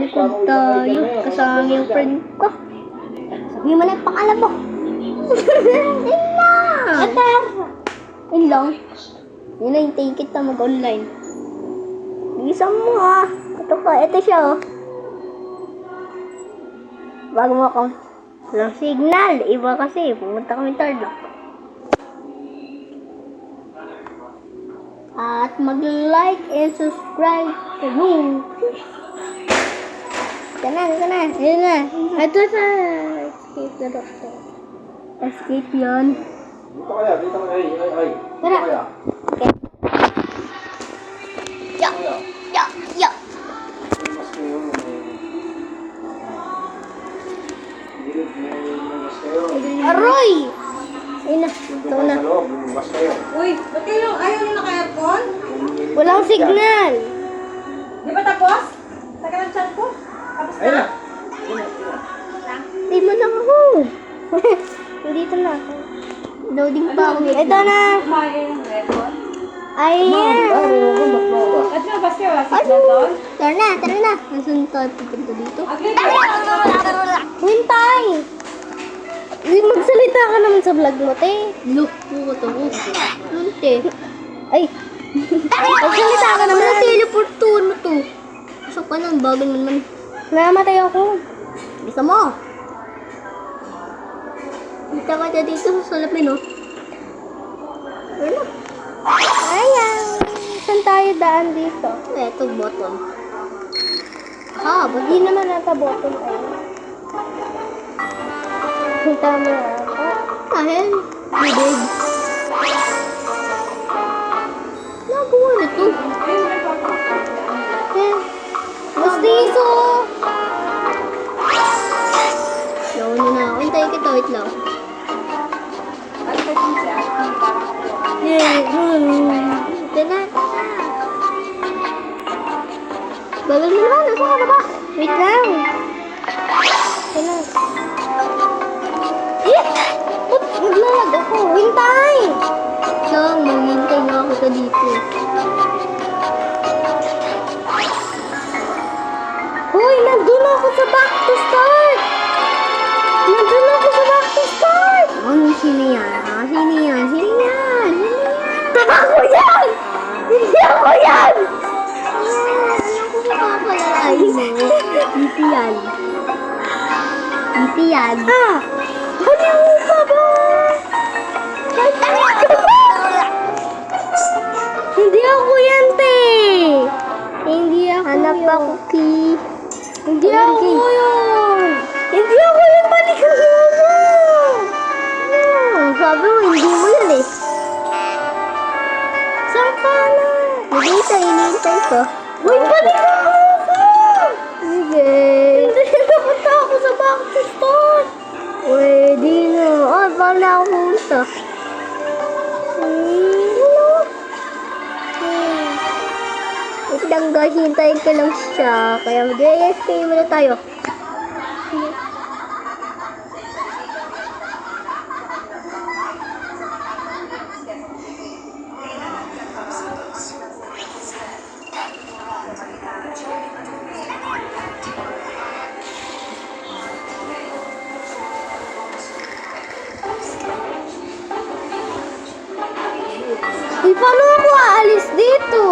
Likod tayo. Kasama yung friend ko. Sabihin mo na yung pangalan mo. Yun lang. Atar. Yun lang. Yun na yung take it na mag-online. Bisa mo ah. Ito pa. Ito siya oh. Bago mo ako. Walang signal. Iba kasi. Pumunta kami Tarlac. At mag-like and subscribe sa room. Ito na. Yun na. Ito na. Escape the doctor. Escape yun. Dito kaya. Ay. Tara. Dito kaya. Okay. Ya. Mas kayo. Mas kayo. Aroy! Ayun na. Ito na. Sa loob. Mas kayo. Uy, ba't kayo ayaw nyo naka-aircon? Walang signal. Di ba tapos? Saka ng chat ko? Tapos Ayun na? na. Di mo lang ako. Dito na ako. Loading pa ako. Ito na. Kumain ng aircon? Ayan. At nga, basta yung asik na doon? Tara na. Nasaan tayo pupunta dito? Aglit! Hintay! Magsalita ka naman sa vlog mo, te. Look, puto ko. Lunte. Ay. Magsalita ka naman. Na-teleport to. Ano to? Pasok ka lang. Bagal mo naman. Namatay ako. Bisa mo. Kita ka dyan dito sa salamin, oh. Ano? Ayan. Saan tayo daan dito? Eto, bottom. Ba't di naman nata bottom tayo? Punta mo na ako. Kahit, bibig. Nagawa na to. Gustiso! Nauna na ako. Hintayin kita, wait lang. Ito na. Bagal mo naman. Nasa ka na ba? Wait lang. Ito na. Ba't naglalag ako? Hintay! Lang, maghintay nga ako sa dito. Hoy, nandun ako sa back to start! Ano, sino yan? Sino yan? Ako yan! Hindi ako yan! Ano ko mapapalay mo? Dito yan. Haliw ka ba? Hindi ako yan, te! Hindi ako hanap yun. Ako, Ki. Hindi ako yun! Hindi ako yun! Balik ka mo! Sabi mo, hindi mo yan eh. Saan ka na? Hinihintay ko. Uy, balik ka mo! Sige. Hindi na punta ako sa back to start. Pwede na. Oh, paano na ako pumunta? Wait lang guys, hintayin ko lang siya. Kaya mag-AFK muna tayo. Paano ako aalis dito?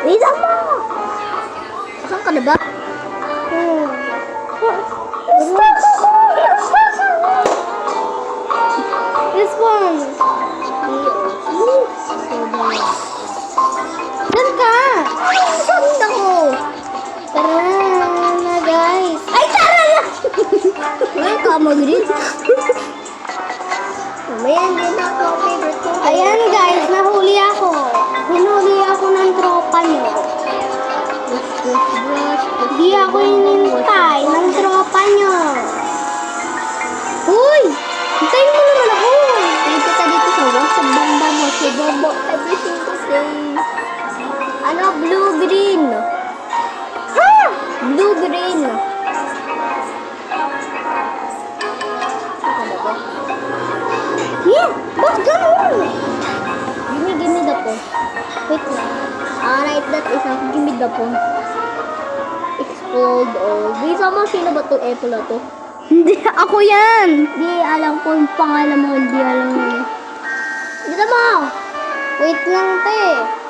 Wait mo! Saan ka na ba? Response! Saan ka? Saan ako? Tara na guys! Ay, tara na! Ay, kamag-rin. Ayan, din ako favorite ko. Ayan guys, nahuli ako. Hinuli ako ng tropa nyo. Hindi ako hinintay ng tropa nyo. Uy! Hintayin mo naman ako. Hintayin kita dito sa WhatsApp bamba mo. Si Bobo, everything to say. Ano? Blue-green. Ha? Blue-green. Yeah, ba't ganun? Give me the phone. Wait lang. Alright, that is give me the phone. explode or... Bisa mo, sino ba to? Apple na to? Hindi, ako yan! Hindi alam ko yung pangalan mo, hindi alam mo. Bisa mo! Wait lang, te.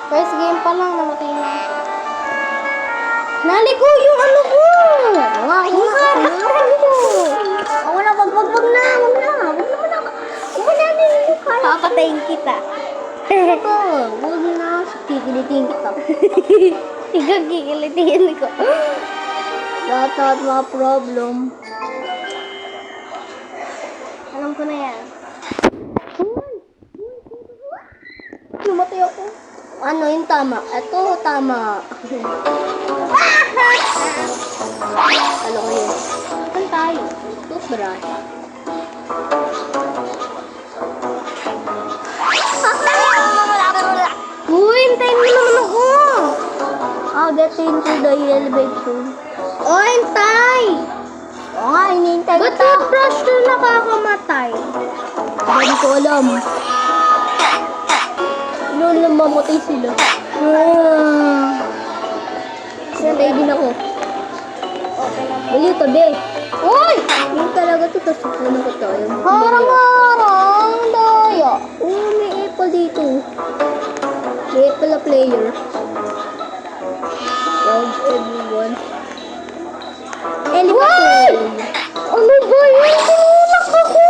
First game pa lang, namatay na. Naligo yung ano ko! Ako na, wag na. Papatayin kita. Ito, huwag na. Kikilitin kita. Kikilitin ko. Lahat mga problem. Alam ko na yan. Lumatay ako. Ano yung tama? Ito, tama. Ano ko yun? Saan tayo? Toothbrush. Uy, hintayin mo naman ako. I'll get into the elevator. Oh, hintay! Oo nga, hinihintay ko. Ba't toothbrush na nakakamatay? Hindi ko alam. Noon lang mamatay sila. Sinatay din ako. Baliw tabi. Uy! Yung talaga ito, tapos puno ko tayo. Harang-harang, daya. May apple dito. May apple na player. Love everyone. Elephant. Ano ba yun? Tinulak ako!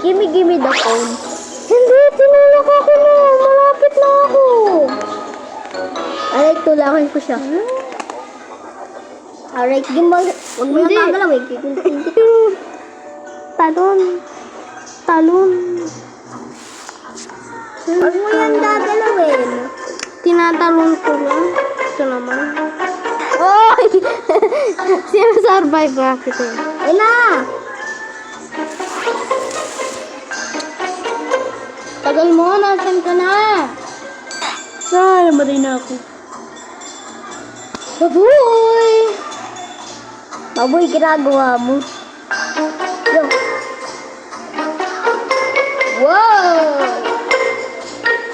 Gimme the phone. Hindi, tinulak ako na. Malapit na ako. Alright, tulakan ko siya. Alright, gimbal. Huwag mo na gagalaw eh. Talon. Huwag mo yan gagalawin. Tinatalon ko lang. Ito naman. Oy! Sino-survive ba kita? Ayun na! Tagal mo, nasan ka na? Namatay na ako. Baboy! Baboy, ginagawa mo. Yo! Wow!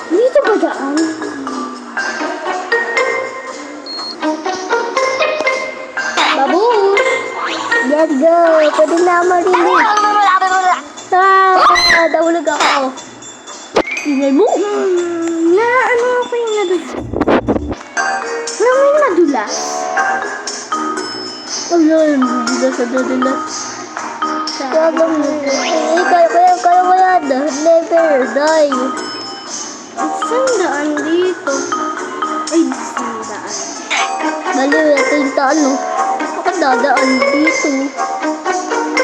Dito ba daan? Baboy! Let's go! Pwede na marinig. Dahulog ako. Tingnan mo. Ano ako yung nadulas? May nadulas? Ayun, nadulas. Kaya mo yan. Never die. Saan daan dito? Ay, saan daan? Baliw, ito yung daan, no? Bakit dadaan dito?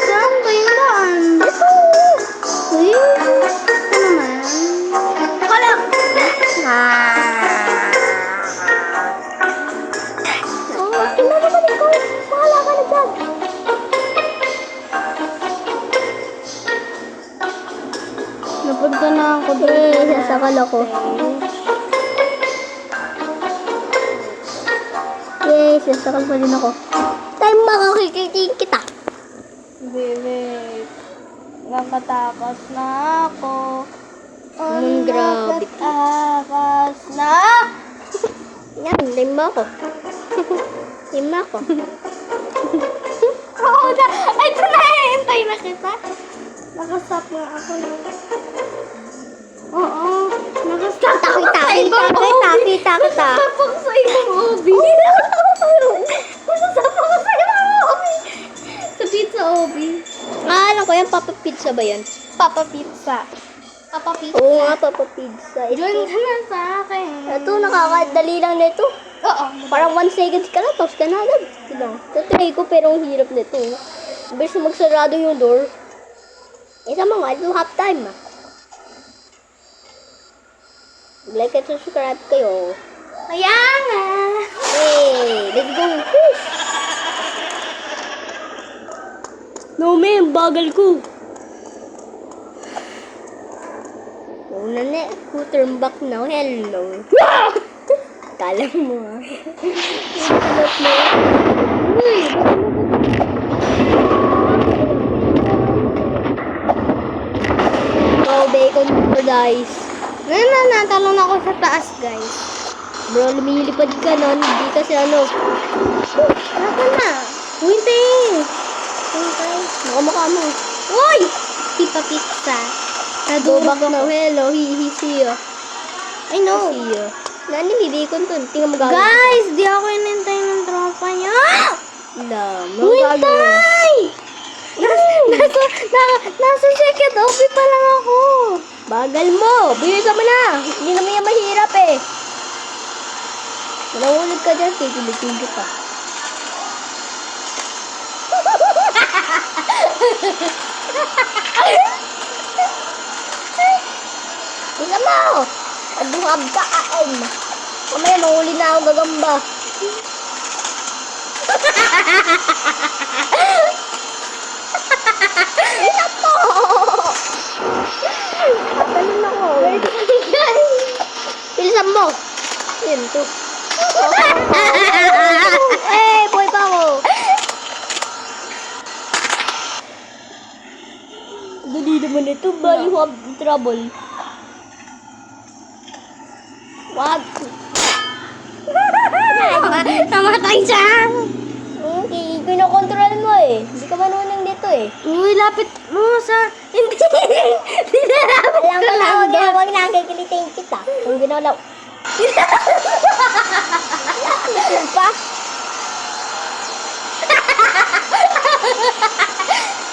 Saan ba yung daan? Ito! Uy, ito naman. Kalak! Oh, tingnan naman ikaw. Bahala ka na dyan. Napunta na ako doon. Sasakal ako. Yay, sasakal pa din ako. Time makakikiting kita. Wait. Nakatakas na ako. Grabe. Nakatakas na. Yan, time mo ako. Time mo ako. Oo na. Ay, ito na. Hintay na kita. Nakastop na ako. Oo. Nakastop na ako. Kita. Nasasap ako sa ibang obi. Nasasap ako sa ibang obi. Sa pizza obi. Alam ko yan, Papa Pizza ba yan? Papa Pizza. Papa Pizza. Oo nga, Papa Pizza. Join ka na sa akin. Ito, nakakadali lang nito. Oo. Parang 1 second ka na, tapos ka na agad. Tatry ko, pero ang hirap nito. Imbes na magsarado yung door. Isa mga, ito half time ah. Like at subscribe kayo. Ayan na. Hey, let's go. No, man, bagal ko. Una na, who turn back now? Hello. Kala mo ah. Uy, oh, bacon for guys. Natalon ako sa taas, guys. Bro, lumilipad ka nun. Hindi kasi ano. Nasaan na? Wintay! Wintay. Nakamukha mo. Uy! Tipa pizza. Go back now. Hello. He see you. I know. See you. Nani, bibikon to. Tingnan mo gagawin. Guys, di ako inintay ng tropa niya. Mo gagawin. Wintay! Nasa second OP pa lang ako. Bagal mo. Bilisan mo na. Hindi naman yan mahirap eh. Nahulog ka dyan. Kikilig ka. Bilisan mo. Aduhab ka aim. Mamaya mahuli na ako gagamba. Bilisan mo. Tatalon ako. Bilisan mo. Yun to. Eh, boy pa ako. Dali naman ito ba? You have trouble. Wag. Namatay siya. Okay, kinokontrol mo eh. Hindi ka marunong dito eh. Uy, lapit mo sa... Hindi. Alam ko na, huwag na kikilitin kita. Kung ginalaw. Pa?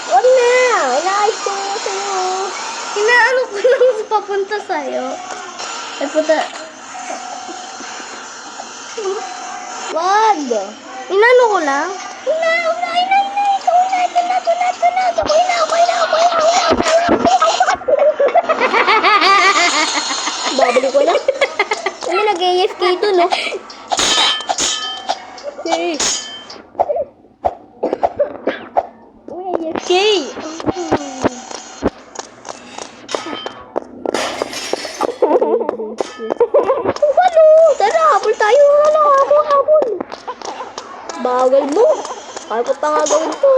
Huwag na. Inaayos ko na sa'yo. Inaano ko lang papunta sa'yo. Ay, puta. Wag. Inaano ko lang? Ina. Ikaw na. Ito na. Ako'y na. Babalik ko na. Ano nag-AFK dun, no? Okay. Uy, AFK. Ano? Tara, habol tayo. Habol. Bagal mo. Kaya ko pa nga gawin to.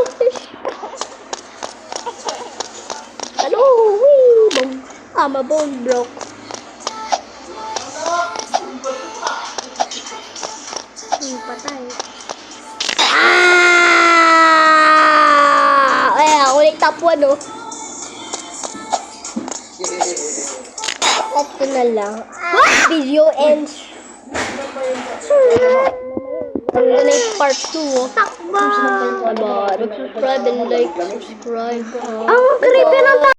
Ano? Wee! My bone broke. Patay. Ay, ako ulit top 1, oh. Ito na lang. Video ends. Ito na yung part 2, oh. Takbo! Aba, subscribe and like, subscribe. Ang creepy ng